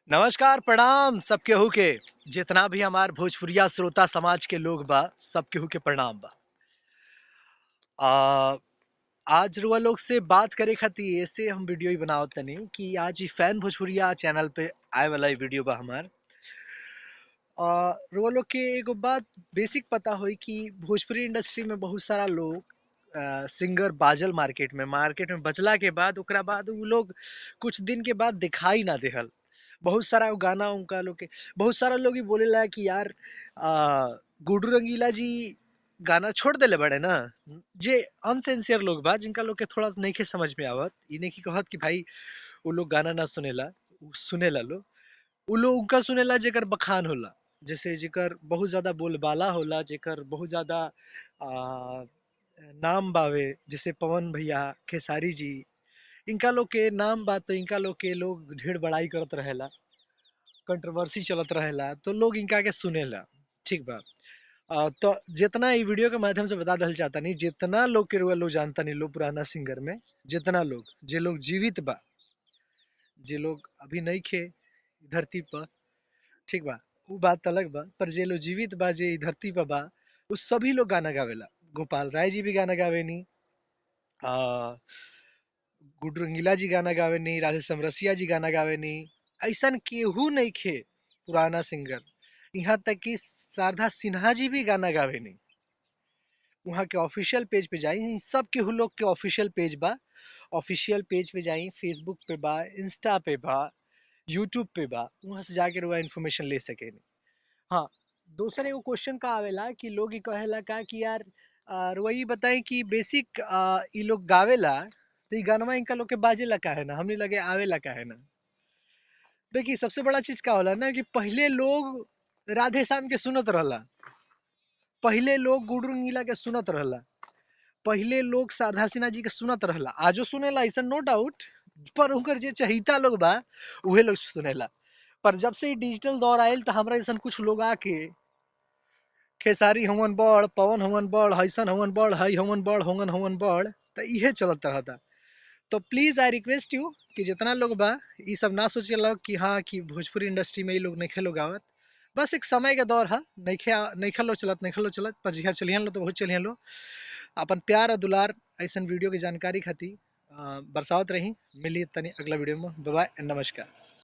नमस्कार प्रणाम सब केहू के। जितना भी हमार भोजपुरिया श्रोता समाज के लोग बा, सब केहू के प्रणाम बा। आ, आज रुआ लोग से बात करे खातिर ऐसे हम वीडियो ही बनावत तनी कि आज ही फैन भोजपुरिया चैनल पे आए वाला ही वीडियो बा हमार। रुआ लोग के एगो बात बेसिक पता होई कि भोजपुरी इंडस्ट्री में बहुत सारा लोग सिंगर बाजल मार्केट में बजला के बाद ओकरा बाद उ लोग कुछ दिन के बाद दिखाई ना देहल। बहुत सारा गाना उनका लोग के बहुत सारा लोग ही बोलेला कि यार गुड्डू रंगीला जी गाना छोड़ देले बड़े ना। जे अनसिंसियर लोग बा जिनका लोग के थोड़ा नइखे समझ में आवत, ई नइखे कहत कि भाई वो लोग गाना ना सुनेला। उ सुनेला लोग। उ लोग उनका सुनेला जेकर बखान होला, जैसे जेकर बहुत ज्यादा बोलबाला होला, जेकर बहुत ज्यादा आ, नाम बावे, जैसे पवन भैया, खेसारी जी। इनका लोग के नाम बा तो इनका लोग के लोग ढेर बड़ाई करत रहेला, कंट्रोवर्सी चलत रहेला तो लोग इनका के सुनेला। ठीक बा। तो जितना ई वीडियो के माध्यम से बता दल चाहता नहीं, जितना लोग के रुआ लोग जानता नहीं, लोग पुराना सिंगर में जितना लोग जे लोग जीवित बा, जे लोग अभी नहीं खे धरती पर, ठीक बा, वो बात अलग बा। पर जे लोग जीवित बा, जे ई धरती पर बा, उस सभी लोग गाना गावेला। गोपाल राय जी भी गाना गावेनी, आ, गुड्डू रंगीला जी गाना गावेनी, राधे समरसिया जी गाना गावेनी। ऐसन केहू नहीं खे पुराना सिंगर। यहाँ तक कि शारदा सिन्हा जी भी गाना गावेनी। वहाँ के ऑफिशियल पेज पे जाई, इन सब केहू लोग के ऑफिशियल पेज बा। ऑफिशियल पेज पे जाई, फेसबुक पे बा, इंस्टा पे बा, यूट्यूब पे बा, वहाँ से जाके रुआ इन्फॉर्मेशन ले सके। हाँ, दूसरे एगो क्वेश्चन का आवेला कि लोग ई कहेला का कि यार रुआ ई बताई कि बेसिक ई लोग गावेला तो ई गानवा इनका लोग के बाजेला काहे ना, हमनी लगे आवेला काहे ना। देखिए सबसे बड़ा चीज का होला ना कि पहले लोग राधे श्याम के सुनत रहला, पहले लोग गुड्डू रंगीला के सुनत रहला, पहले लोग शारदा सिन्हा जी के सुनत रहला, आजो सुनेला, ऐसा नो डाउट। पर उनकर जे चहिता लोग बा उहे लोग सुनेला। पर जब से डिजिटल दौर आयल तो हमरा ऐसा कुछ लोग आके खेसारी हवन बड़, पवन हवन बड़, हैसन हवन बड़, हई हवन बड़, होंगन हवन बड़, तो इहे चलत रहता। तो प्लीज आई रिक्वेस्ट यू कि जितना लोग बा ये सब ना सोचे लोग कि हाँ कि भोजपुरी इंडस्ट्री में ये लोग नहीं लोग आवत। बस एक समय के दौर है, नहीं लो चलत, नहीं लो चलत, पर जिहा चलियन लो तो बहुत चलियन लो। अपन प्यार और दुलार ऐसा वीडियो की जानकारी खाती बरसावत रही। मिली तनी अगला वीडियो में। बाय बाय, नमस्कार।